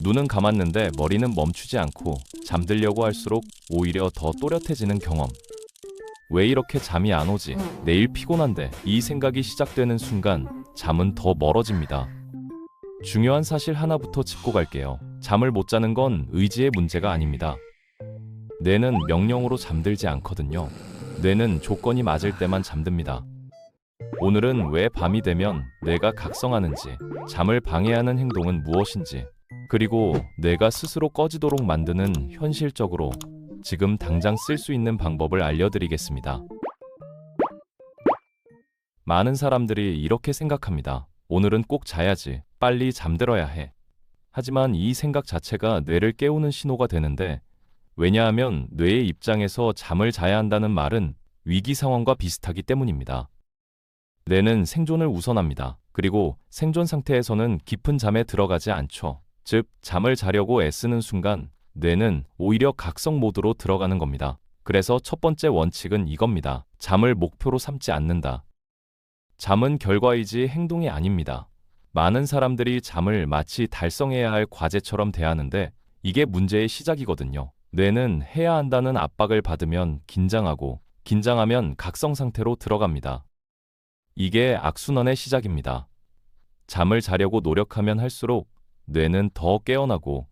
눈은 감았는데 머리는 멈추지 않고 잠들려고 할수록 오히려 더 또렷해지는 경험. 왜 이렇게 잠이 안 오지? 내일 피곤한데 이 생각이 시작되는 순간 잠은 더 멀어집니다. 중요한 사실 하나부터 짚고 갈게요. 잠을 못 자는 건 의지의 문제가 아닙니다. 뇌는 명령으로 잠들지 않거든요. 뇌는 조건이 맞을 때만 잠듭니다. 오늘은 왜 밤이 되면 뇌가 각성하는지, 잠을 방해하는 행동은 무엇인지, 그리고 뇌가 스스로 꺼지도록 만드는 현실적으로 지금 당장 쓸 수 있는 방법을 알려드리겠습니다. 많은 사람들이 이렇게 생각합니다. 오늘은 꼭 자야지. 빨리 잠들어야 해. 하지만 이 생각 자체가 뇌를 깨우는 신호가 되는데, 왜냐하면 뇌의 입장에서 잠을 자야 한다는 말은 위기 상황과 비슷하기 때문입니다. 뇌는 생존을 우선합니다. 그리고 생존 상태에서는 깊은 잠에 들어가지 않죠. 즉, 잠을 자려고 애쓰는 순간 뇌는 오히려 각성 모드로 들어가는 겁니다. 그래서 첫 번째 원칙은 이겁니다. 잠을 목표로 삼지 않는다. 잠은 결과이지 행동이 아닙니다. 많은 사람들이 잠을 마치 달성해야 할 과제처럼 대하는데 이게 문제의 시작이거든요. 뇌는 해야 한다는 압박을 받으면 긴장하고, 긴장하면 각성 상태로 들어갑니다. 이게 악순환의 시작입니다. 잠을 자려고 노력하면 할수록 뇌는 더 깨어나고,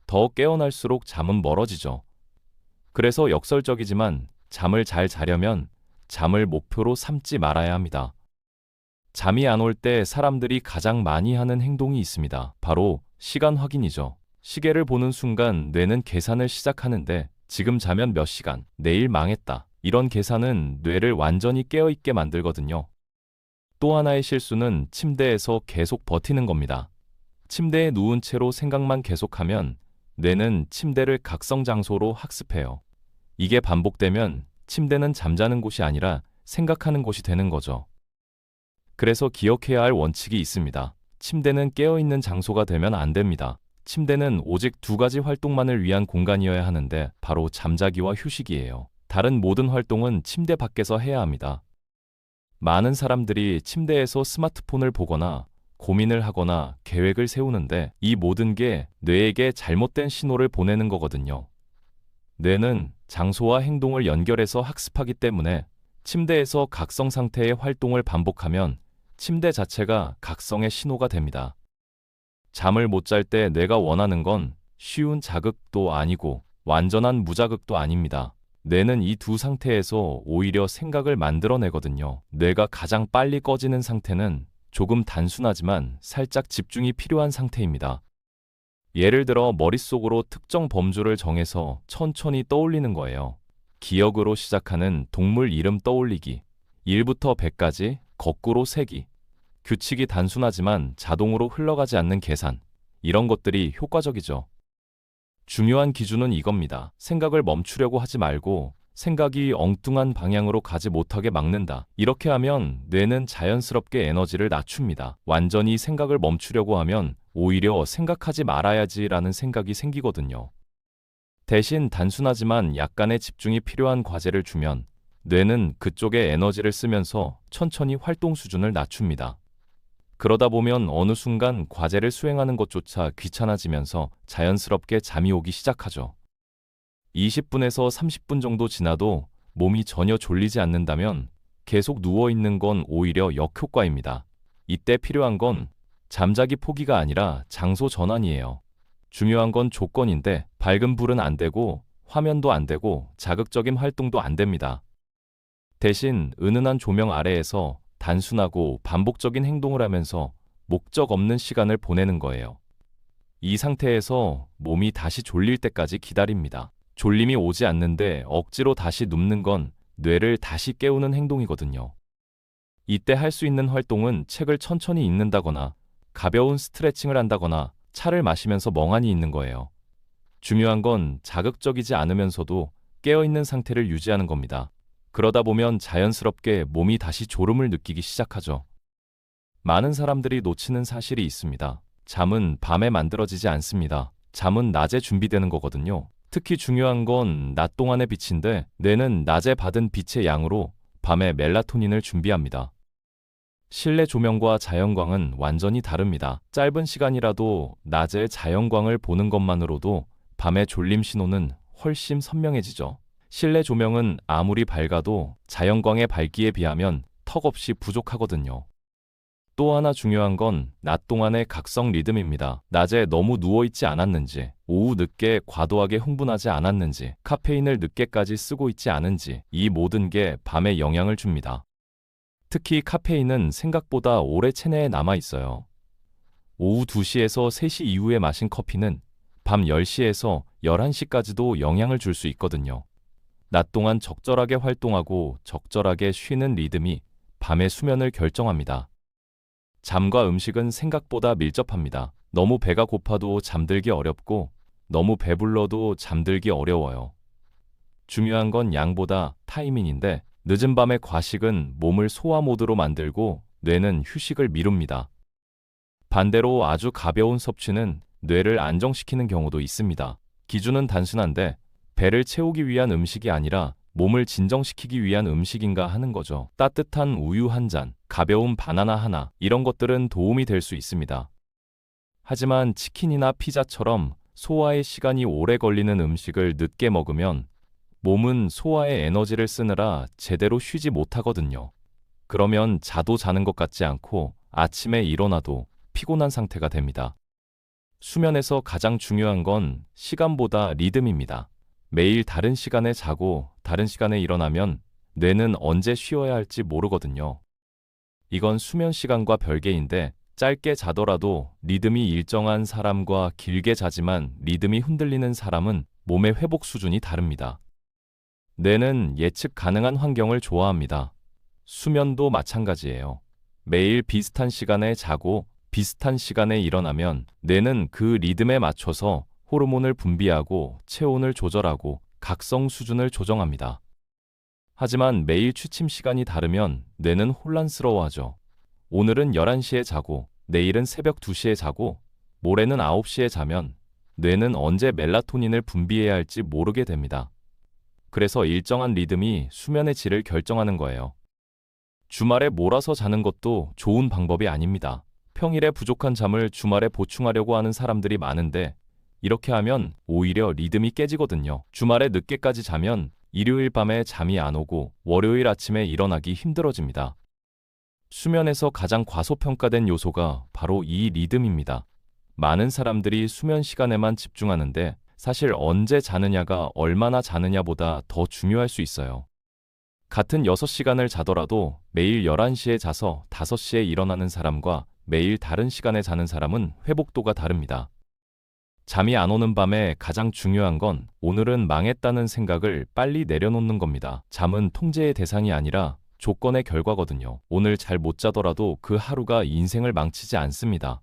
더 깨어날수록 잠은 멀어지죠. 그래서 역설적이지만 잠을 잘 자려면 잠을 목표로 삼지 말아야 합니다. 잠이 안 올 때 사람들이 가장 많이 하는 행동이 있습니다. 바로 시간 확인이죠. 시계를 보는 순간 뇌는 계산을 시작하는데 지금 자면 몇 시간, 내일 망했다. 이런 계산은 뇌를 완전히 깨어있게 만들거든요. 또 하나의 실수는 침대에서 계속 버티는 겁니다. 침대에 누운 채로 생각만 계속하면 뇌는 침대를 각성 장소로 학습해요. 이게 반복되면 침대는 잠자는 곳이 아니라 생각하는 곳이 되는 거죠. 그래서 기억해야 할 원칙이 있습니다. 침대는 깨어있는 장소가 되면 안 됩니다. 침대는 오직 두 가지 활동만을 위한 공간이어야 하는데 바로 잠자기와 휴식이에요. 다른 모든 활동은 침대 밖에서 해야 합니다. 많은 사람들이 침대에서 스마트폰을 보거나 고민을 하거나 계획을 세우는데 이 모든 게 뇌에게 잘못된 신호를 보내는 거거든요. 뇌는 장소와 행동을 연결해서 학습하기 때문에 침대에서 각성 상태의 활동을 반복하면 침대 자체가 각성의 신호가 됩니다. 잠을 못 잘 때 뇌가 원하는 건 쉬운 자극도 아니고 완전한 무자극도 아닙니다. 뇌는 이 두 상태에서 오히려 생각을 만들어내거든요. 뇌가 가장 빨리 꺼지는 상태는 조금 단순하지만 살짝 집중이 필요한 상태입니다. 예를 들어 머릿속으로 특정 범주를 정해서 천천히 떠올리는 거예요. 기억으로 시작하는 동물 이름 떠올리기, 1부터 100까지 거꾸로 세기, 규칙이 단순하지만 자동으로 흘러가지 않는 계산, 이런 것들이 효과적이죠. 중요한 기준은 이겁니다. 생각을 멈추려고 하지 말고 생각이 엉뚱한 방향으로 가지 못하게 막는다. 이렇게 하면 뇌는 자연스럽게 에너지를 낮춥니다. 완전히 생각을 멈추려고 하면 오히려 생각하지 말아야지라는 생각이 생기거든요. 대신 단순하지만 약간의 집중이 필요한 과제를 주면 뇌는 그쪽에 에너지를 쓰면서 천천히 활동 수준을 낮춥니다. 그러다 보면 어느 순간 과제를 수행하는 것조차 귀찮아지면서 자연스럽게 잠이 오기 시작하죠. 20분에서 30분 정도 지나도 몸이 전혀 졸리지 않는다면 계속 누워있는 건 오히려 역효과입니다. 이때 필요한 건 잠자기 포기가 아니라 장소 전환이에요. 중요한 건 조건인데 밝은 불은 안 되고 화면도 안 되고 자극적인 활동도 안 됩니다. 대신 은은한 조명 아래에서 단순하고 반복적인 행동을 하면서 목적 없는 시간을 보내는 거예요. 이 상태에서 몸이 다시 졸릴 때까지 기다립니다. 졸림이 오지 않는데 억지로 다시 눕는 건 뇌를 다시 깨우는 행동이거든요. 이때 할 수 있는 활동은 책을 천천히 읽는다거나 가벼운 스트레칭을 한다거나 차를 마시면서 멍하니 있는 거예요. 중요한 건 자극적이지 않으면서도 깨어있는 상태를 유지하는 겁니다. 그러다 보면 자연스럽게 몸이 다시 졸음을 느끼기 시작하죠. 많은 사람들이 놓치는 사실이 있습니다. 잠은 밤에 만들어지지 않습니다. 잠은 낮에 준비되는 거거든요. 특히 중요한 건 낮 동안의 빛인데 뇌는 낮에 받은 빛의 양으로 밤에 멜라토닌을 준비합니다. 실내 조명과 자연광은 완전히 다릅니다. 짧은 시간이라도 낮에 자연광을 보는 것만으로도 밤의 졸림 신호는 훨씬 선명해지죠. 실내 조명은 아무리 밝아도 자연광의 밝기에 비하면 턱없이 부족하거든요. 또 하나 중요한 건 낮 동안의 각성 리듬입니다. 낮에 너무 누워있지 않았는지, 오후 늦게 과도하게 흥분하지 않았는지, 카페인을 늦게까지 쓰고 있지 않은지, 이 모든 게 밤에 영향을 줍니다. 특히 카페인은 생각보다 오래 체내에 남아 있어요. 오후 2시에서 3시 이후에 마신 커피는 밤 10시에서 11시까지도 영향을 줄 수 있거든요. 낮 동안 적절하게 활동하고 적절하게 쉬는 리듬이 밤의 수면을 결정합니다. 잠과 음식은 생각보다 밀접합니다. 너무 배가 고파도 잠들기 어렵고 너무 배불러도 잠들기 어려워요. 중요한 건 양보다 타이밍인데 늦은 밤의 과식은 몸을 소화 모드로 만들고 뇌는 휴식을 미룹니다. 반대로 아주 가벼운 섭취는 뇌를 안정시키는 경우도 있습니다. 기준은 단순한데 배를 채우기 위한 음식이 아니라 몸을 진정시키기 위한 음식인가 하는 거죠. 따뜻한 우유 한 잔, 가벼운 바나나 하나, 이런 것들은 도움이 될 수 있습니다. 하지만 치킨이나 피자처럼 소화에 시간이 오래 걸리는 음식을 늦게 먹으면 몸은 소화에 에너지를 쓰느라 제대로 쉬지 못하거든요. 그러면 자도 자는 것 같지 않고 아침에 일어나도 피곤한 상태가 됩니다. 수면에서 가장 중요한 건 시간보다 리듬입니다. 매일 다른 시간에 자고 다른 시간에 일어나면 뇌는 언제 쉬어야 할지 모르거든요. 이건 수면 시간과 별개인데 짧게 자더라도 리듬이 일정한 사람과 길게 자지만 리듬이 흔들리는 사람은 몸의 회복 수준이 다릅니다. 뇌는 예측 가능한 환경을 좋아합니다. 수면도 마찬가지예요. 매일 비슷한 시간에 자고 비슷한 시간에 일어나면 뇌는 그 리듬에 맞춰서 호르몬을 분비하고 체온을 조절하고 각성 수준을 조정합니다. 하지만 매일 취침 시간이 다르면 뇌는 혼란스러워하죠. 오늘은 11시에 자고 내일은 새벽 2시에 자고 모레는 9시에 자면 뇌는 언제 멜라토닌을 분비해야 할지 모르게 됩니다. 그래서 일정한 리듬이 수면의 질을 결정하는 거예요. 주말에 몰아서 자는 것도 좋은 방법이 아닙니다. 평일에 부족한 잠을 주말에 보충하려고 하는 사람들이 많은데 이렇게 하면 오히려 리듬이 깨지거든요. 주말에 늦게까지 자면 일요일 밤에 잠이 안 오고 월요일 아침에 일어나기 힘들어집니다. 수면에서 가장 과소평가된 요소가 바로 이 리듬입니다. 많은 사람들이 수면 시간에만 집중하는데 사실 언제 자느냐가 얼마나 자느냐보다 더 중요할 수 있어요. 같은 6시간을 자더라도 매일 11시에 자서 5시에 일어나는 사람과 매일 다른 시간에 자는 사람은 회복도가 다릅니다. 잠이 안 오는 밤에 가장 중요한 건 오늘은 망했다는 생각을 빨리 내려놓는 겁니다. 잠은 통제의 대상이 아니라 조건의 결과거든요. 오늘 잘 못 자더라도 그 하루가 인생을 망치지 않습니다.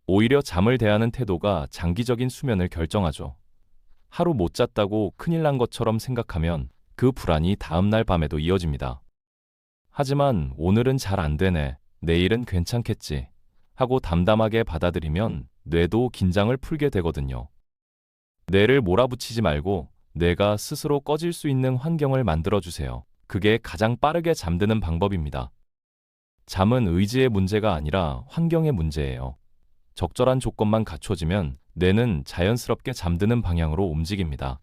오히려 잠을 대하는 태도가 장기적인 수면을 결정하죠. 하루 못 잤다고 큰일 난 것처럼 생각하면 그 불안이 다음날 밤에도 이어집니다. 하지만 오늘은 잘 안 되네, 내일은 괜찮겠지 하고 담담하게 받아들이면 뇌도 긴장을 풀게 되거든요. 뇌를 몰아붙이지 말고 뇌가 스스로 꺼질 수 있는 환경을 만들어주세요. 그게 가장 빠르게 잠드는 방법입니다. 잠은 의지의 문제가 아니라 환경의 문제예요. 적절한 조건만 갖춰지면 뇌는 자연스럽게 잠드는 방향으로 움직입니다.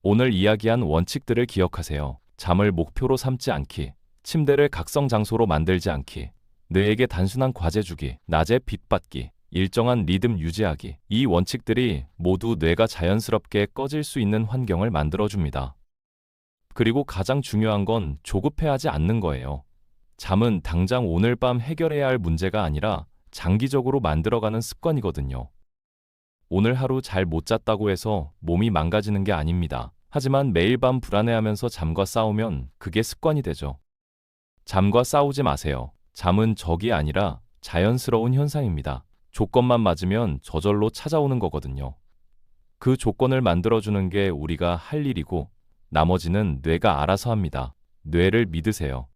오늘 이야기한 원칙들을 기억하세요. 잠을 목표로 삼지 않기, 침대를 각성 장소로 만들지 않기, 뇌에게 단순한 과제 주기, 낮에 빛 받기, 일정한 리듬 유지하기. 이 원칙들이 모두 뇌가 자연스럽게 꺼질 수 있는 환경을 만들어줍니다. 그리고 가장 중요한 건 조급해하지 않는 거예요. 잠은 당장 오늘 밤 해결해야 할 문제가 아니라 장기적으로 만들어가는 습관이거든요. 오늘 하루 잘 못 잤다고 해서 몸이 망가지는 게 아닙니다. 하지만 매일 밤 불안해하면서 잠과 싸우면 그게 습관이 되죠. 잠과 싸우지 마세요. 잠은 적이 아니라 자연스러운 현상입니다. 조건만 맞으면 저절로 찾아오는 거거든요. 그 조건을 만들어주는 게 우리가 할 일이고 나머지는 뇌가 알아서 합니다. 뇌를 믿으세요.